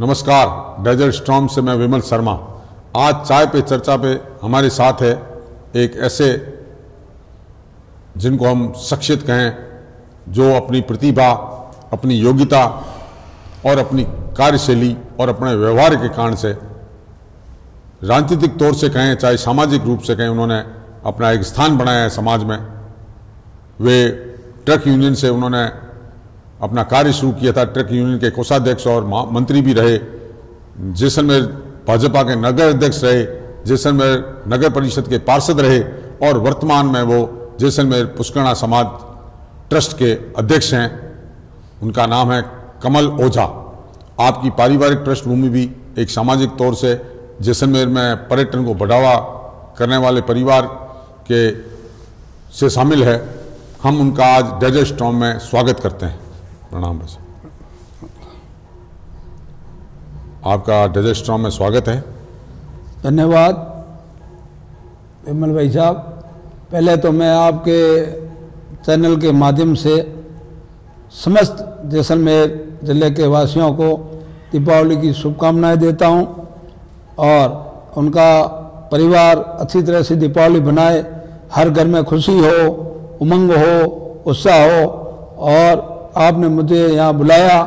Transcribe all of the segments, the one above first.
नमस्कार, desert storm से मैं विमल शर्मा। आज चाय पे चर्चा पे हमारे साथ है एक ऐसे जिनको हम शख्सियत कहें, जो अपनी प्रतिभा, अपनी योग्यता और अपनी कार्यशैली और अपने व्यवहार के कारण से राजनीतिक तौर से कहें चाहे सामाजिक रूप से कहें, उन्होंने अपना एक स्थान बनाया है समाज में। वे ट्रक यूनियन से उन्होंने अपना कार्य शुरू किया था, ट्रक यूनियन के कोषाध्यक्ष और मंत्री भी रहे, जैसलमेर भाजपा के नगर अध्यक्ष रहे, जैसलमेर नगर परिषद के पार्षद रहे और वर्तमान में वो जैसलमेर पुष्करणा समाज ट्रस्ट के अध्यक्ष हैं। उनका नाम है कमल ओझा। आपकी पारिवारिक पृष्ठभूमि भी एक सामाजिक तौर से जैसलमेर में पर्यटन को बढ़ावा करने वाले परिवार के से शामिल है। हम उनका आज डेजर्ट स्टॉर्म में स्वागत करते हैं। प्रणाम। बस आपका डेजर्ट स्टॉर्म में स्वागत है। धन्यवाद विमल भाई साहब। पहले तो मैं आपके चैनल के माध्यम से समस्त जैसलमेर जिले के वासियों को दीपावली की शुभकामनाएं देता हूं और उनका परिवार अच्छी तरह से दीपावली बनाए, हर घर में खुशी हो, उमंग हो, उत्साह हो। और आपने मुझे यहाँ बुलाया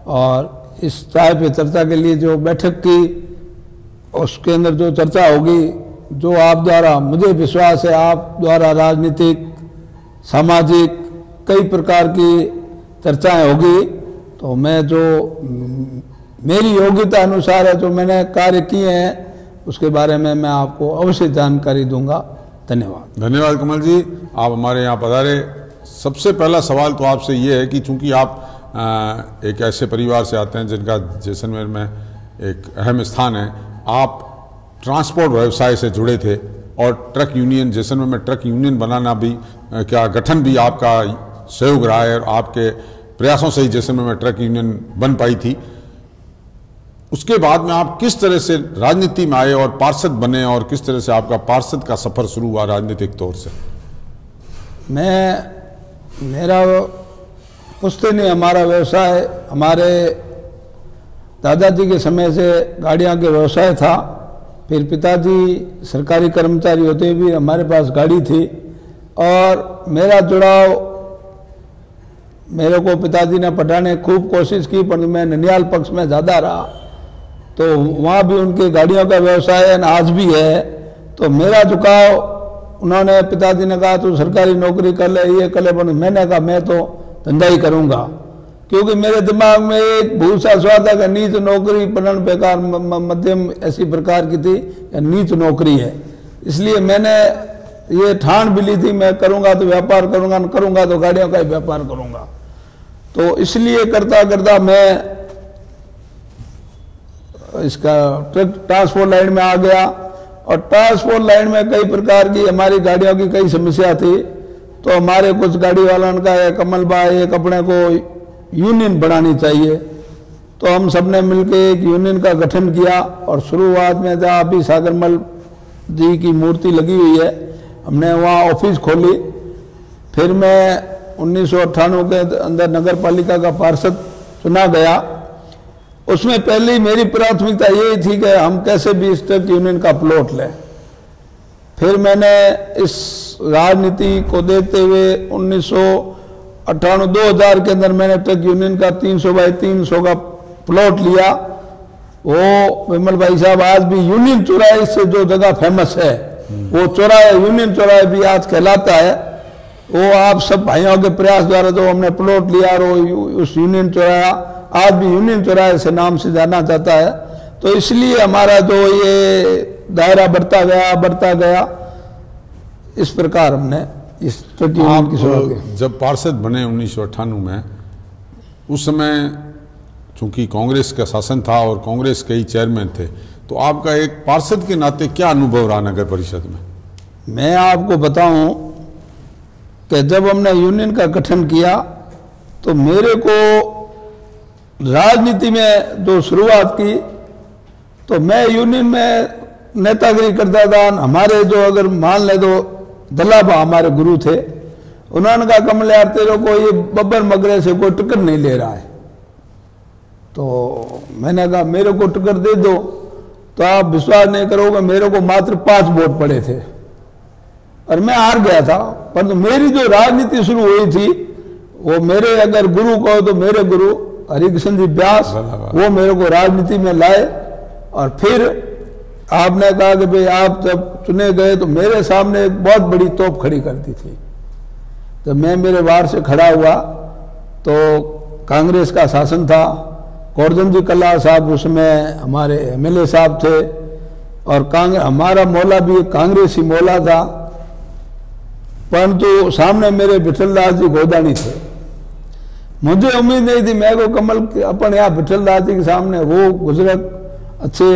और इस चाय पे चर्चा के लिए जो बैठक की, उसके अंदर जो चर्चा होगी, जो आप द्वारा, मुझे विश्वास है आप द्वारा राजनीतिक, सामाजिक कई प्रकार की चर्चाएं होगी। तो मैं जो मेरी योग्यता अनुसार है, जो मैंने कार्य किए हैं, उसके बारे में मैं आपको अवश्य जानकारी दूंगा। धन्यवाद। धन्यवाद कमल जी, आप हमारे यहाँ पधारे। सबसे पहला सवाल तो आपसे ये है कि चूंकि आप एक ऐसे परिवार से आते हैं जिनका जैसलमेर में एक अहम स्थान है, आप ट्रांसपोर्ट व्यवसाय से जुड़े थे और ट्रक यूनियन, जैसलमेर में ट्रक यूनियन बनाना भी क्या गठन भी आपका सहयोग रहा है और आपके प्रयासों से ही जैसलमेर में ट्रक यूनियन बन पाई थी। उसके बाद में आप किस तरह से राजनीति में आए और पार्षद बने और किस तरह से आपका पार्षद का सफर शुरू हुआ राजनीतिक तौर से? मेरा पुश्ते नहीं, हमारा व्यवसाय हमारे दादाजी के समय से गाड़ियां के व्यवसाय था। फिर पिताजी सरकारी कर्मचारी होते हुए भी हमारे पास गाड़ी थी और मेरा जुड़ाव, मेरे को पिताजी ने पढ़ाने खूब कोशिश की, पर मैं ननियाल पक्ष में ज़्यादा रहा, तो वहाँ भी उनकी गाड़ियों का व्यवसाय आज भी है। तो मेरा झुकाव, उन्होंने, पिताजी ने कहा तू सरकारी नौकरी कर ले, ये कर ले, पर मैंने कहा मैं तो धंधा ही करूँगा, क्योंकि मेरे दिमाग में एक भूसा स्वाद था कि नीच नौकरी पढ़न बेकार, मध्यम ऐसी प्रकार की थी, नीच नौकरी है। इसलिए मैंने ये ठान भी ली थी, मैं करूँगा तो व्यापार करूँगा, न करूँगा तो गाड़ियों का ही व्यापार करूँगा। तो इसलिए करता करता मैं इसका ट्रांसपोर्ट लाइन में आ गया और ट्रांसपोर्ट लाइन में कई प्रकार की हमारी गाड़ियों की कई समस्या थी। तो हमारे कुछ गाड़ी वालों का है, कमल भाई एक अपने को यूनियन बनानी चाहिए। तो हम सब ने मिलकर एक यूनियन का गठन किया और शुरुआत में जहाँ अभी सागरमल जी की मूर्ति लगी हुई है, हमने वहाँ ऑफिस खोली। फिर मैं 1998 के अंदर नगर पालिका का पार्षद चुना गया। उसमें पहले मेरी प्राथमिकता यही थी कि हम कैसे भी इस ट्रक यूनियन का प्लॉट लें। फिर मैंने इस राजनीति को देखते हुए 1998-2000 के अंदर मैंने ट्रक यूनियन का 300 बाई 300 का प्लॉट लिया। वो विमल भाई साहब, आज भी यूनियन चौराहे से जो जगह फेमस है, वो चौराहे, यूनियन चौराहे भी आज कहलाता है। वो आप सब भाइयों के प्रयास द्वारा जो हमने प्लॉट लिया और उस यूनियन चौराहा आज भी यूनियन चौराहे से नाम से जाना जाता है। तो इसलिए हमारा जो ये दायरा बढ़ता गया, इस प्रकार हमने इस ट्रक यूनियन की शुरुआत। जब पार्षद बने 1998 में, उस समय चूंकि कांग्रेस का शासन था और कांग्रेस के ही चेयरमैन थे, तो आपका एक पार्षद के नाते क्या अनुभव रहा नगर परिषद में? मैं आपको बताऊं कि जब हमने यूनियन का गठन किया तो मेरे को राजनीति में जो शुरुआत की, तो मैं यूनियन में नेतागिरी करता था। हमारे जो, अगर मान ले तो दलाबा हमारे गुरु थे, उन्होंने कहा कमल यार तेरे को ये बब्बर मगरे से कोई टिकट नहीं ले रहा है, तो मैंने कहा मेरे को टिकट दे दो, तो आप विश्वास नहीं करोगे, मेरे को मात्र 5 वोट पड़े थे और मैं हार गया था। परंतु मेरी जो राजनीति शुरू हुई थी, वो मेरे अगर गुरु कहो तो मेरे गुरु हरिकृष्ण जी व्यास, वो मेरे को राजनीति में लाए। और फिर आपने कहा कि भाई आप जब चुने गए तो मेरे सामने एक बहुत बड़ी तोप खड़ी कर दी थी। तो मैं मेरे वार्ड से खड़ा हुआ तो कांग्रेस का शासन था, कोरजन जी कल्ला साहब उसमें हमारे एमएलए साहब थे, और हमारा मौला भी एक कांग्रेसी मौला था। परंतु सामने मेरे विठलदास जी गोदानी थे। मुझे उम्मीद नहीं थी, मैं को कमल अपन यहाँ विठलदास जी के सामने, वो गुजरत अच्छे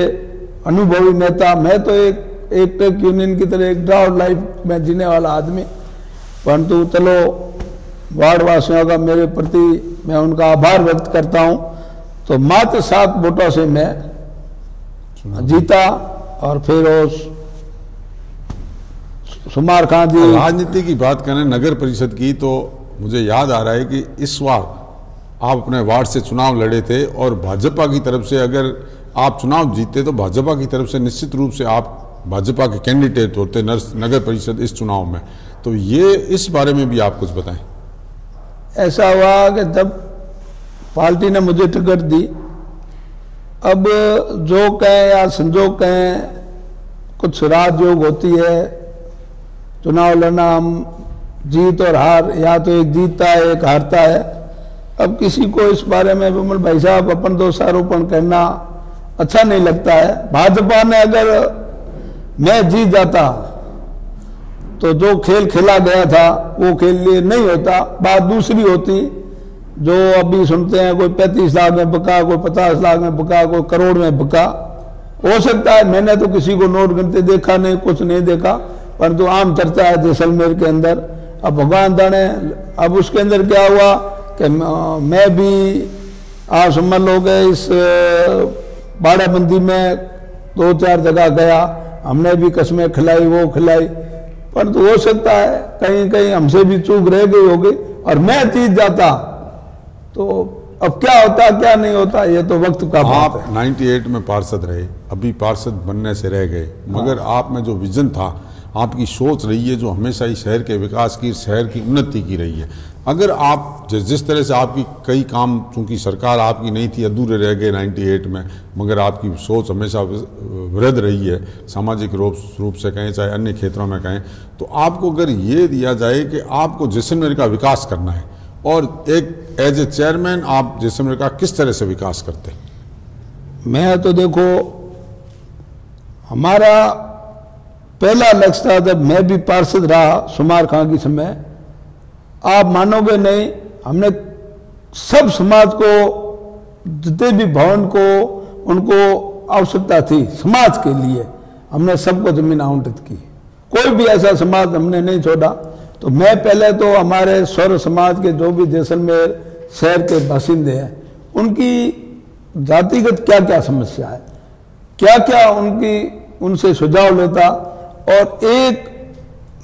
अनुभवी नेता, मैं तो एक ट्रक यूनियन की तरह एक ड्राउट लाइफ में जीने वाला आदमी। परंतु चलो वार्ड वासियों का मेरे प्रति मैं उनका आभार व्यक्त करता हूँ। तो मात्र 7 वोटों से मैं जीता। और फिर सुमार खां जी, राजनीति की बात करें नगर परिषद की, तो मुझे याद आ रहा है कि इस बार आप अपने वार्ड से चुनाव लड़े थे और भाजपा की तरफ से अगर आप चुनाव जीते तो भाजपा की तरफ से निश्चित रूप से आप भाजपा के कैंडिडेट होते नगर परिषद इस चुनाव में। तो ये इस बारे में भी आप कुछ बताएं। ऐसा हुआ कि जब पार्टी ने मुझे टिकट दी, अब जो कहें या संजोग कहें, कुछ राजयोग होती है, चुनाव लड़ना, हम जीत और हार, या तो एक जीतता है एक हारता है। अब किसी को इस बारे में विमल भाई साहब अपन दोषारोपण करना अच्छा नहीं लगता है। भाजपा ने अगर मैं जीत जाता तो जो खेल खेला गया था वो खेल लिए नहीं होता। बात दूसरी होती, जो अभी सुनते हैं कोई 35 लाख में बिका, कोई 50 लाख में बिका, कोई करोड़ में बिका, हो सकता है। मैंने तो किसी को नोट गिनते देखा नहीं, कुछ नहीं देखा, परंतु आम चर्चा है जैसलमेर के अंदर। अब भगवान जाने अब उसके अंदर क्या हुआ कि मैं भी आप समझ लो कि इस बाड़ाबंदी में 2-4 जगह गया, हमने भी कस्में खिलाई, वो खिलाई, परंतु हो सकता है कहीं कहीं हमसे भी चूक रह गई होगी और मैं जीत जाता तो अब क्या होता क्या नहीं होता ये तो वक्त का बात है। 98 में पार्षद रहे, अभी पार्षद बनने से रह गए, मगर आप में जो विजन था, आपकी सोच रही है जो हमेशा ही शहर के विकास की, शहर की उन्नति की रही है। अगर आप जिस तरह से आपकी कई काम, चूंकि सरकार आपकी नहीं थी, अधूरे रह गए 98 में, मगर आपकी सोच हमेशा वृद्ध रही है, सामाजिक रूप से कहें चाहे अन्य क्षेत्रों में कहें। तो आपको अगर ये दिया जाए कि आपको जैसलमेर का विकास करना है और एक एज ए चेयरमैन आप जैसलमेर का किस तरह से विकास करते हैं? मैं तो देखो, हमारा पहला लक्ष्य था जब मैं भी पार्षद रहा सुमार खां की समय, आप मानोगे नहीं, हमने सब समाज को, जितने भी भवन को उनको आवश्यकता थी समाज के लिए, हमने सबको जमीन आवंटित की। कोई भी ऐसा समाज हमने नहीं छोड़ा। तो मैं पहले तो हमारे स्वर समाज के जो भी जैसलमेर शहर के बासिंदे हैं, उनकी जातिगत क्या क्या समस्या है, क्या क्या उनसे सुझाव लेता। और एक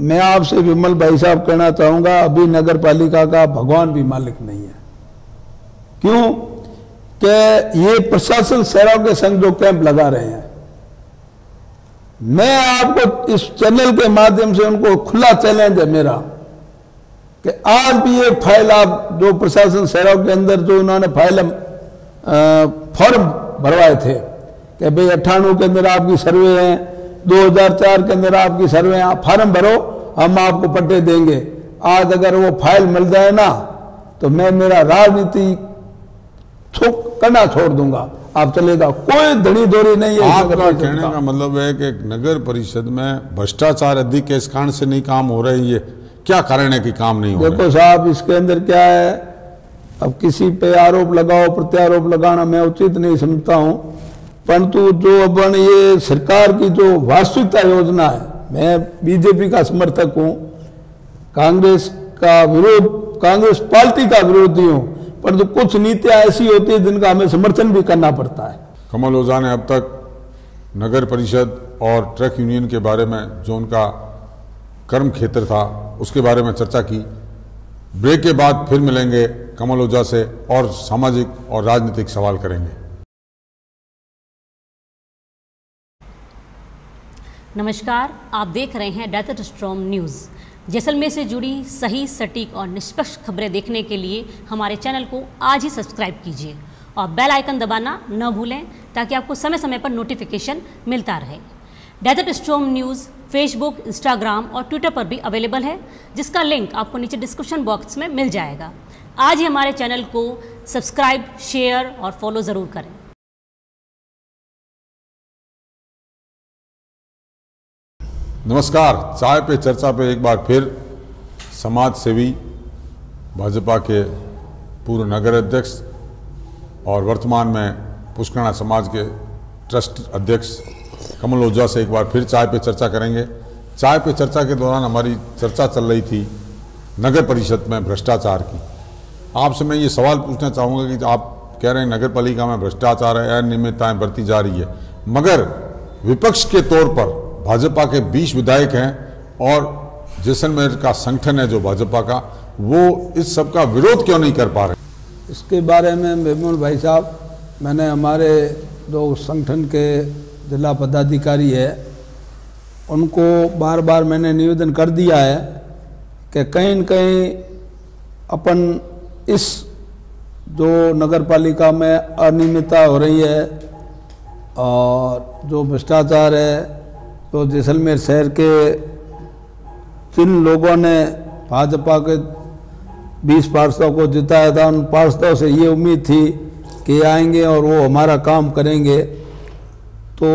मैं आपसे विमल भाई साहब कहना चाहूंगा, अभी नगर पालिका का भगवान भी मालिक नहीं है। क्यों कि ये प्रशासन शहरों के संग जो कैंप लगा रहे हैं, मैं आपको इस चैनल के माध्यम से उनको खुला चैलेंज है मेरा कि आज भी ये फाइल आप जो प्रशासन शहरों के अंदर जो उन्होंने फाइल फॉर्म भरवाए थे कि भाई 98 के अंदर आपकी सर्वे है, 2004 के अंदर आपकी सर्वे, आप फार्म भरो, हम आपको पट्टे देंगे। आज अगर वो फाइल मिल जाए ना तो मैं मेरा राजनीति करना छोड़ दूंगा, आप चलेगा, कोई धड़ी दोरी नहीं है। आपका कहने का मतलब है कि नगर परिषद में भ्रष्टाचार अधिक है, इस कारण से नहीं काम हो रही है। क्या कारण है कि काम नहीं हो रहा? देखो साहब, इसके अंदर क्या है, अब किसी पे आरोप लगाओ प्रत्यारोप लगाना मैं उचित नहीं समझता हूं, परंतु जो अपन ये सरकार की जो वास्तविकता योजना है, मैं बीजेपी का समर्थक हूं, कांग्रेस पार्टी का विरोधी हूं, परंतु कुछ नीतियां ऐसी होती है जिनका हमें समर्थन भी करना पड़ता है। कमल ओझा ने अब तक नगर परिषद और ट्रक यूनियन के बारे में जो उनका कर्म क्षेत्र था उसके बारे में चर्चा की। ब्रेक के बाद फिर मिलेंगे कमल ओझा से और सामाजिक और राजनीतिक सवाल करेंगे। नमस्कार, आप देख रहे हैं डेजर्ट स्टॉर्म न्यूज़। जैसलमेर से जुड़ी सही, सटीक और निष्पक्ष खबरें देखने के लिए हमारे चैनल को आज ही सब्सक्राइब कीजिए और बेल आइकन दबाना न भूलें ताकि आपको समय समय पर नोटिफिकेशन मिलता रहे। Desert storm news Facebook, Instagram और ट्विटर पर भी अवेलेबल है, जिसका लिंक आपको नीचे डिस्क्रिप्शन बॉक्स में मिल जाएगा। आज ही हमारे चैनल को सब्सक्राइब, शेयर और फॉलो ज़रूर करें। नमस्कार, चाय पे चर्चा पे एक बार फिर समाज सेवी भाजपा के पूर्व नगर अध्यक्ष और वर्तमान में पुष्करणा समाज के ट्रस्ट अध्यक्ष कमल ओझा से एक बार फिर चाय पे चर्चा करेंगे। चाय पे चर्चा के दौरान हमारी चर्चा चल रही थी नगर परिषद में भ्रष्टाचार की। आपसे मैं ये सवाल पूछना चाहूँगा कि आप कह रहे हैं नगर पालिका में भ्रष्टाचार है, अनियमितताएं बरती जा रही है, मगर विपक्ष के तौर पर भाजपा के 20 विधायक हैं और जैसलमेर का संगठन है जो भाजपा का, वो इस सब का विरोध क्यों नहीं कर पा रहे? इसके बारे में मेमून भाई साहब, मैंने हमारे जो संगठन के जिला पदाधिकारी है उनको बार बार मैंने निवेदन कर दिया है कि कहीं न कहीं अपन इस जो नगर पालिका में अनियमितता हो रही है और जो भ्रष्टाचार है, तो जैसलमेर शहर के जिन लोगों ने भाजपा के 20 पार्षदों को जिताया था, उन पार्षदों से ये उम्मीद थी कि आएंगे और वो हमारा काम करेंगे, तो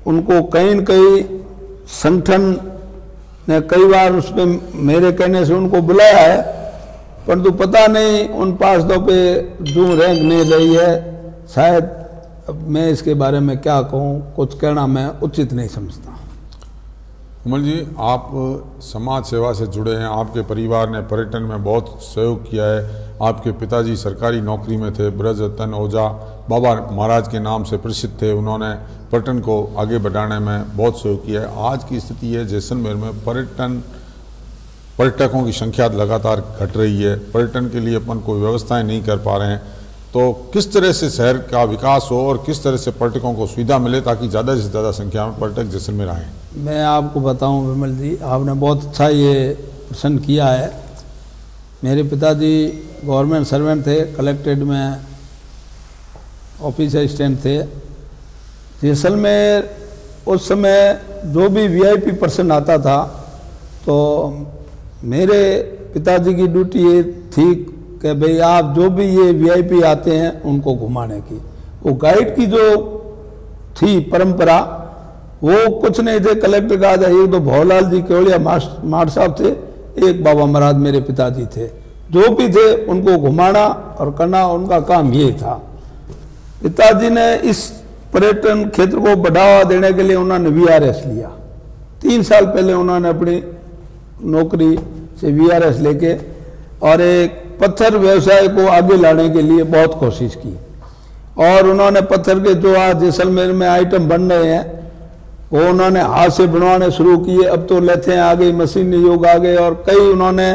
उनको कहीं न कहीं संगठन ने कई बार उसमें मेरे कहने से उनको बुलाया है, परंतु पता नहीं उन पार्षदों पे जो रैंक नहीं रही है। शायद अब मैं इसके बारे में क्या कहूँ, कुछ कहना मैं उचित नहीं समझता। कमल जी, आप समाज सेवा से जुड़े हैं, आपके परिवार ने पर्यटन में बहुत सहयोग किया है। आपके पिताजी सरकारी नौकरी में थे, ब्रजरतन ओझा बाबा महाराज के नाम से प्रसिद्ध थे, उन्होंने पर्यटन को आगे बढ़ाने में बहुत सहयोग किया है। आज की स्थिति है जैसलमेर में पर्यटकों की संख्या लगातार घट रही है, पर्यटन के लिए अपन कोई व्यवस्थाएं नहीं कर पा रहे हैं, तो किस तरह से शहर का विकास हो और किस तरह से पर्यटकों को सुविधा मिले ताकि ज़्यादा से ज़्यादा संख्या में पर्यटक जैसलमेर आएँ? मैं आपको बताऊं विमल जी, आपने बहुत अच्छा ये प्रश्न किया है। मेरे पिताजी गवर्नमेंट सर्वेंट थे, कलेक्ट्रेट में ऑफिस असिस्टेंट थे। जैसलमेर उस समय जो भी वीआईपी पर्सन आता था तो मेरे पिताजी की ड्यूटी ये थी कि भाई आप जो भी ये वीआईपी आते हैं उनको घुमाने की। वो गाइड की जो थी परंपरा, वो कुछ नहीं थे, कलेक्टर का आधा, एक तो भवलाल जी केवड़िया माठ साहब थे, एक बाबा महाराज मेरे पिताजी थे, जो भी थे उनको घुमाना और करना उनका काम ये था। पिताजी ने इस पर्यटन क्षेत्र को बढ़ावा देने के लिए उन्होंने वीआरएस लिया। 3 साल पहले उन्होंने अपनी नौकरी से वीआरएस लेके और एक पत्थर व्यवसाय को आगे लाने के लिए बहुत कोशिश की और उन्होंने पत्थर के जो आज जैसलमेर में आइटम बन रहे हैं वो उन्होंने हाथ से बनवाने शुरू किए। अब तो लेथें आ गई, मशीनी युग आ गए और कई उन्होंने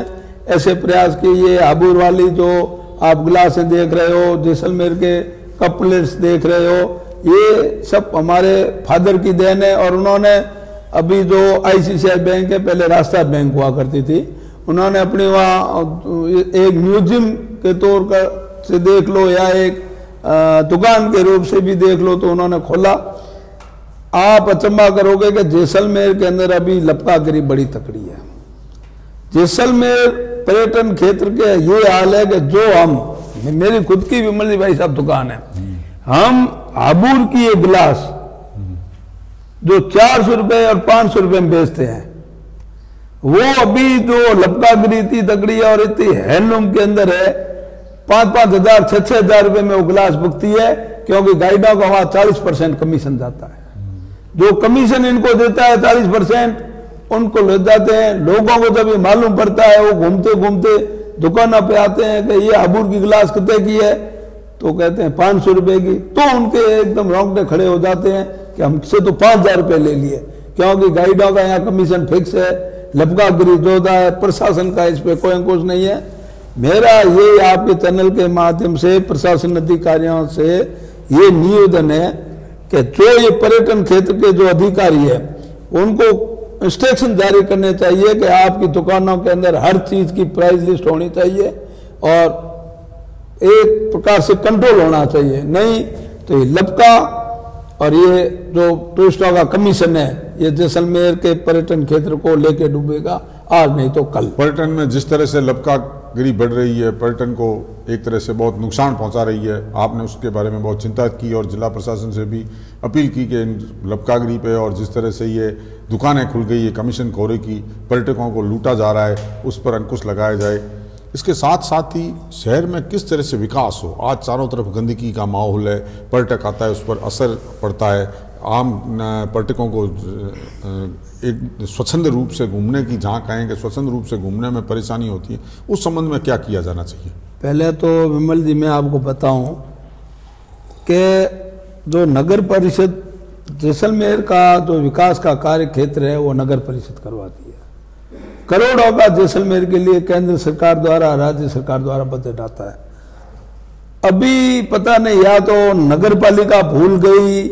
ऐसे प्रयास किए। ये आबूर वाली जो आप गिलासें देख रहे हो, जैसलमेर के कप प्लेट्स देख रहे हो, ये सब हमारे फादर की देन है। और उन्होंने अभी जो आईसीआईसीआई बैंक है, पहले राष्ट्रीय बैंक हुआ करती थी, उन्होंने अपनी वहाँ एक म्यूजियम के तौर पर से देख लो या एक दुकान के रूप से भी देख लो, तो उन्होंने खोला। आप अचंभा करोगे कि जैसलमेर के अंदर अभी लपकागिरी बड़ी तकड़ी है। जैसलमेर पर्यटन क्षेत्र के ये हाल है कि जो हम, मेरी खुद की विमल जी भाई साहब दुकान है, हम आबूर की ये गिलास जो 400 रुपये और 500 रुपये में बेचते हैं, वो अभी जो लपकागिरी इतनी तकड़ी है और इतनी हैंडलूम के अंदर है, 5-5 हजार 6-6 हजार रुपये में वो गिलास बिकती है, क्योंकि गाइडों का वहां 40% कमीशन जाता है। जो कमीशन इनको देता है 40%, उनको ले जाते हैं। लोगों को जब ये मालूम पड़ता है, वो घूमते घूमते दुकानों पे आते हैं कि ये आबूर की गिलास कितने की है, तो कहते हैं 500 रुपये की, तो उनके एकदम रोंगटे खड़े हो जाते हैं कि हमसे तो 5000 रुपये ले लिए, क्योंकि गाइडों का यहाँ कमीशन फिक्स है। लपकागिरी जो होता है प्रशासन का, इस पे कोई अंकुश नहीं है। मेरा ये आपके चैनल के माध्यम से प्रशासन अधिकारियों से ये निवेदन है कि जो ये पर्यटन क्षेत्र के जो अधिकारी है उनको इंस्ट्रक्शन जारी करने चाहिए कि आपकी दुकानों के अंदर हर चीज की प्राइस लिस्ट होनी चाहिए और एक प्रकार से कंट्रोल होना चाहिए, नहीं तो ये लपका और ये जो टूरिस्टों का कमीशन है ये जैसलमेर के पर्यटन क्षेत्र को लेके डूबेगा, आज नहीं तो कल। पर्यटन में जिस तरह से लपकागिरी बढ़ रही है, पर्यटन को एक तरह से बहुत नुकसान पहुंचा रही है, आपने उसके बारे में बहुत चिंता की और जिला प्रशासन से भी अपील की कि लपकागिरी पे और जिस तरह से ये दुकानें खुल गई है कमीशनखोरी की, पर्यटकों को लूटा जा रहा है, उस पर अंकुश लगाया जाए। इसके साथ साथ ही शहर में किस तरह से विकास हो। आज चारों तरफ गंदगी का माहौल है, पर्यटक आता है उस पर असर पड़ता है, आम पर्यटकों को एक स्वच्छंद रूप से घूमने की, जहाँ कहेंगे स्वच्छंद रूप से घूमने में परेशानी होती है, उस संबंध में क्या किया जाना चाहिए? पहले तो विमल जी मैं आपको बताऊं कि जो नगर परिषद जैसलमेर का जो विकास का कार्य क्षेत्र है वो नगर परिषद करवाती है। करोड़ों का जैसलमेर के लिए केंद्र सरकार द्वारा, राज्य सरकार द्वारा बजट आता है। अभी पता नहीं या तो नगर पालिका भूल गई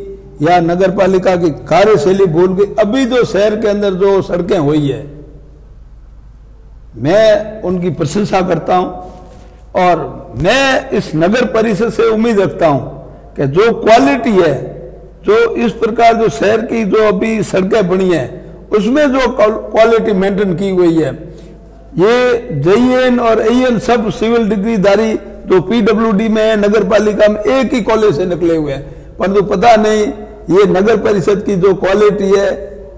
या नगर पालिका की कार्यशैली भूल गई। अभी जो शहर के अंदर जो सड़कें हुई है मैं उनकी प्रशंसा करता हूं और मैं इस नगर परिषद से उम्मीद रखता हूं कि जो क्वालिटी है, जो इस प्रकार जो शहर की जो अभी सड़कें बनी है उसमें जो क्वालिटी मेंटेन की हुई है, ये JN और AN सब सिविल डिग्रीधारी जो PWD में है, नगर पालिका में एक ही कॉलेज से निकले हुए हैं, परंतु पता नहीं ये नगर परिषद की जो क्वालिटी है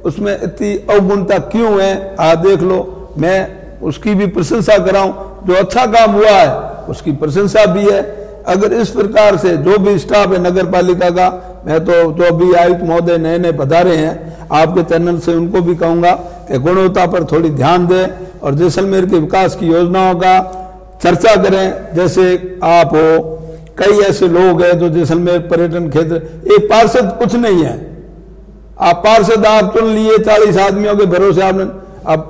उसमें इतनी अवगुणता क्यों है। आप देख लो, मैं उसकी भी प्रशंसा कराऊं, जो अच्छा काम हुआ है उसकी प्रशंसा भी है। अगर इस प्रकार से जो भी स्टाफ है नगर पालिका का, मैं तो जो अभी आयुक्त महोदय नए नए पधारे हैं आपके चैनल से उनको भी कहूंगा कि गुणवत्ता पर थोड़ी ध्यान दें और जैसलमेर के विकास की योजनाओं का चर्चा करें। जैसे आप हो, कई ऐसे लोग हैं जो जैसलमेर पर्यटन क्षेत्र, एक पार्षद कुछ नहीं है, आप पार्षद आप चुन लिए 40 आदमियों के भरोसे आपने, अब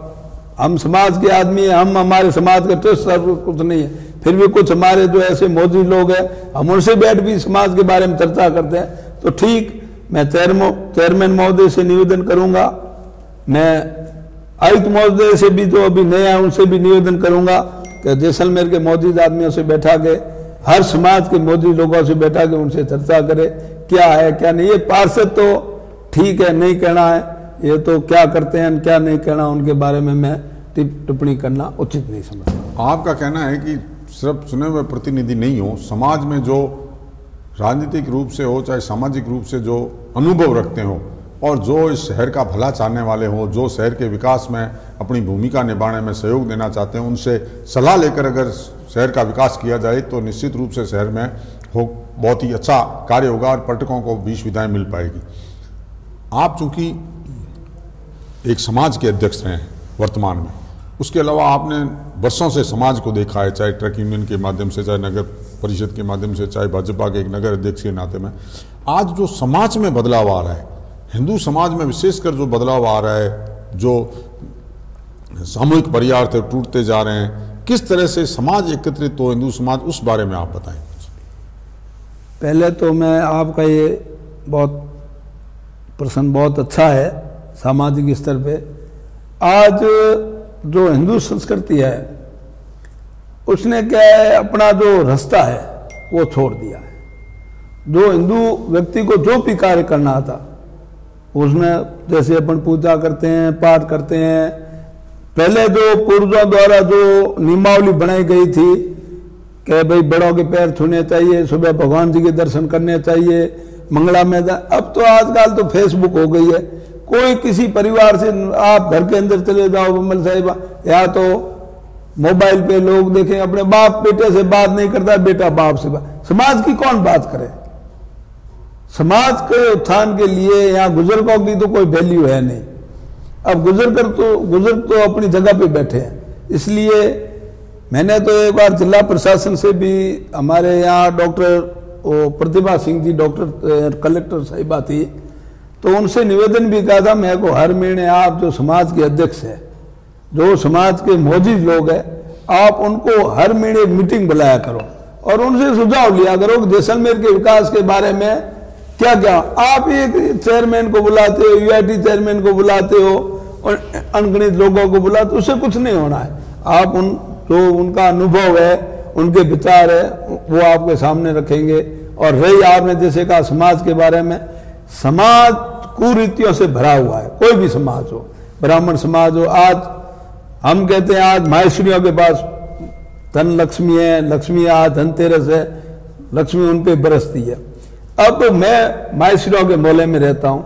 हम समाज के आदमी हैं, हम हमारे समाज के ट्रस्ट कुछ नहीं है, फिर भी कुछ हमारे जो ऐसे मोदी लोग हैं हम उनसे बैठ भी समाज के बारे में चर्चा करते हैं। तो ठीक, मैं चेयरमैन महोदय से निवेदन करूंगा, मैं आयुक्त महोदय से भी जो अभी नए हैं उनसे भी निवेदन करूंगा कि जैसलमेर के मौजूद आदमियों से बैठा के, हर समाज के मौजूद लोगों से बैठा के उनसे चर्चा करे क्या है क्या नहीं। ये पार्षद तो ठीक है, नहीं कहना है, ये तो क्या करते हैं क्या नहीं कहना उनके बारे में मैं टिप्पणी करना उचित नहीं समझता। आपका कहना है कि सिर्फ चुने हुए प्रतिनिधि नहीं हो, समाज में जो राजनीतिक रूप से हो चाहे सामाजिक रूप से जो अनुभव रखते हो और जो इस शहर का भला चाहने वाले हों, जो शहर के विकास में अपनी भूमिका निभाने में सहयोग देना चाहते हैं, उनसे सलाह लेकर अगर शहर का विकास किया जाए तो निश्चित रूप से शहर में बहुत ही अच्छा कार्य होगा और पर्यटकों को भी सुविधाएं मिल पाएगी। आप चूंकि एक समाज के अध्यक्ष हैं वर्तमान में, उसके अलावा आपने वर्षों से समाज को देखा है, चाहे ट्रक यूनियन के माध्यम से, चाहे नगर परिषद के माध्यम से, चाहे भाजपा के एक नगर अध्यक्ष के नाते में। आज जो समाज में बदलाव आ रहा है, हिंदू समाज में विशेषकर जो बदलाव आ रहा है, जो सामूहिक परिवार थे टूटते जा रहे हैं, किस तरह से समाज एकत्रित हो हिंदू समाज, उस बारे में आप बताएं। पहले तो मैं आपका ये बहुत प्रश्न बहुत अच्छा है सामाजिक स्तर पे। आज जो हिंदू संस्कृति है उसने क्या है, अपना जो रास्ता है वो छोड़ दिया है। जो हिंदू व्यक्ति को जो भी कार्य करना था उसमें, जैसे अपन पूजा करते हैं, पाठ करते हैं, पहले जो पूर्वजों द्वारा जो नियमावली बनाई गई थी कि भाई बड़ों के पैर छूने चाहिए, सुबह भगवान जी के दर्शन करने चाहिए, मंगला में अब तो आजकल तो फेसबुक हो गई है। कोई किसी परिवार से, आप घर के अंदर चले जाओ विमल साहिबा, या तो मोबाइल पे लोग देखें, अपने बाप बेटे से बात नहीं करता, बेटा बाप से बात। समाज की कौन बात करे? समाज के उत्थान के लिए यहाँ बुजुर्गों की तो कोई वैल्यू है नहीं। अब बुजुर्ग तो अपनी जगह पे बैठे हैं। इसलिए मैंने तो एक बार जिला प्रशासन से भी, हमारे यहाँ doctor Pratibha Singh ji doctor collector साहिबा थी, तो उनसे निवेदन भी कहा था, मेरे को हर महीने आप जो समाज के अध्यक्ष है जो समाज के मौजूद लोग हैं, आप उनको हर महीने मीटिंग बुलाया करो और उनसे सुझाव लिया करो कि जैसलमेर के विकास के बारे में क्या क्या। आप एक चेयरमैन को बुलाते हो, यूआईटी चेयरमैन को बुलाते हो और अनगिनत लोगों को बुलाते हो, उससे कुछ नहीं होना है। आप जो उनका अनुभव है, उनके विचार है, वो आपके सामने रखेंगे। और रही आपने जैसे कहा समाज के बारे में, समाज कुरीतियों से भरा हुआ है, कोई भी समाज हो, ब्राह्मण समाज हो। आज हम कहते हैं आज माहेश्वरियों के पास धन लक्ष्मी है, लक्ष्मी आज धनतेरस है, लक्ष्मी उन पे बरसती है। अब मैं माहेश्वरियों के मोहल्ले में रहता हूं,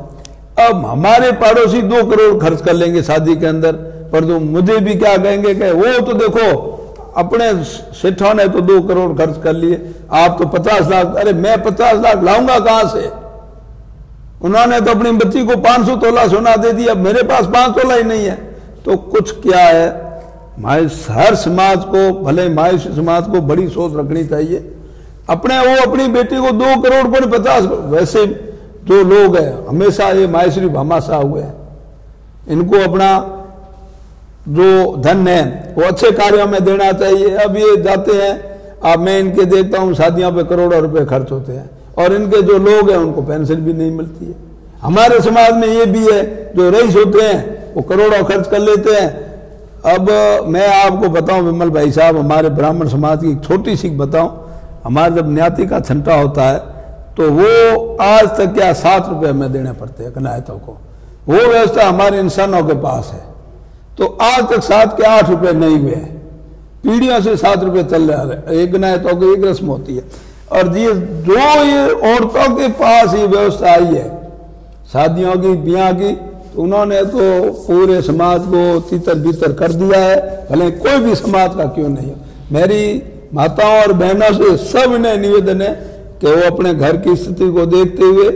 अब हमारे पड़ोसी 2 करोड़ खर्च कर लेंगे शादी के अंदर, पर तो मुझे भी क्या कहेंगे कि वो तो देखो अपने सेठों ने तो 2 करोड़ खर्च कर लिए, आप तो 50 लाख। अरे मैं 50 लाख लाऊंगा कहां से? उन्होंने तो अपनी बच्ची को 500 तोला सोना दे दिया, मेरे पास 5 तोला ही नहीं है। तो कुछ क्या है, हर समाज को, भले माहेश्वरी समाज को बड़ी सोच रखनी चाहिए। वो अपनी बेटी को 2 करोड़ पर 50, वैसे जो लोग हैं हमेशा ये माहेश्वरी भामाशाह हुए हैं, इनको अपना जो धन है वो अच्छे कार्यों में देना चाहिए। अब ये जाते हैं, अब मैं इनके देखता हूँ शादियों पे करोड़ों रुपए खर्च होते हैं और इनके जो लोग हैं उनको पेंशन भी नहीं मिलती है। हमारे समाज में ये भी है, जो रईस होते हैं वो करोड़ों खर्च कर लेते हैं। अब मैं आपको बताऊं विमल भाई साहब, हमारे ब्राह्मण समाज की एक छोटी सी बताऊं, हमारे जब न्याति का छंटा होता है तो वो आज तक क्या 7 रुपये हमें देने पड़ते हैं कनायतों को। वो व्यवस्था हमारे इंसानों के पास है, तो आज तक 7 के 8 रुपये नहीं हुए हैं, पीढ़ियों से 7 रुपये चल रहा है। एक कनायतों की एक रस्म होती है। और ये जो ये औरतों के पास ये व्यवस्था आई है शादियों की, ब्याह की, तो उन्होंने तो पूरे समाज को तितर बितर कर दिया है, भले कोई भी समाज का क्यों नहीं हो। मेरी माताओं और बहनों से सब इन्हें निवेदन है कि वो अपने घर की स्थिति को देखते हुए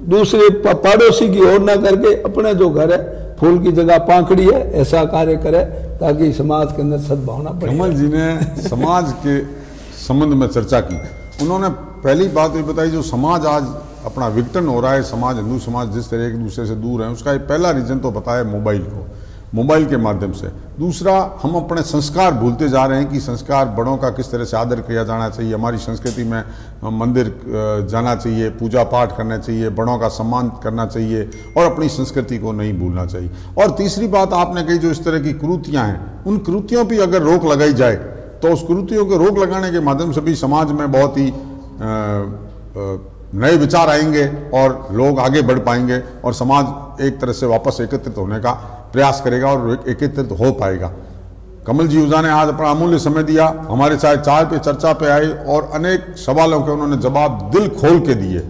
दूसरे पड़ोसी की ओर न करके अपने जो घर है, फूल की जगह पाखड़ी है, ऐसा कार्य करे ताकि समाज के अंदर सद्भावना बढ़े। कमल जी ने समाज के संबंध में चर्चा की। उन्होंने पहली बात ये बताई, जो समाज आज अपना विघटन हो रहा है, समाज, हिंदू समाज जिस तरह एक दूसरे से दूर है, उसका एक पहला रीजन तो बताया मोबाइल को, मोबाइल के माध्यम से। दूसरा, हम अपने संस्कार भूलते जा रहे हैं कि संस्कार, बड़ों का किस तरह से आदर किया जाना चाहिए। हमारी संस्कृति में मंदिर जाना चाहिए, पूजा पाठ करना चाहिए, बड़ों का सम्मान करना चाहिए और अपनी संस्कृति को नहीं भूलना चाहिए। और तीसरी बात आपने कही, जो इस तरह की कुरीतियाँ हैं, उन कुरीतियों पर अगर रोक लगाई जाए तो उस कुरीतियों को रोक लगाने के माध्यम से भी समाज में बहुत ही नए विचार आएंगे और लोग आगे बढ़ पाएंगे और समाज एक तरह से वापस एकत्रित होने का प्रयास करेगा और एकत्रित हो पाएगा। कमल जी ओझा ने आज अपना अमूल्य समय दिया, हमारे साथ चाय पे चर्चा पे आए और अनेक सवालों के उन्होंने जवाब दिल खोल के दिए।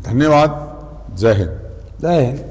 धन्यवाद। जय हिंद। जय हिंद।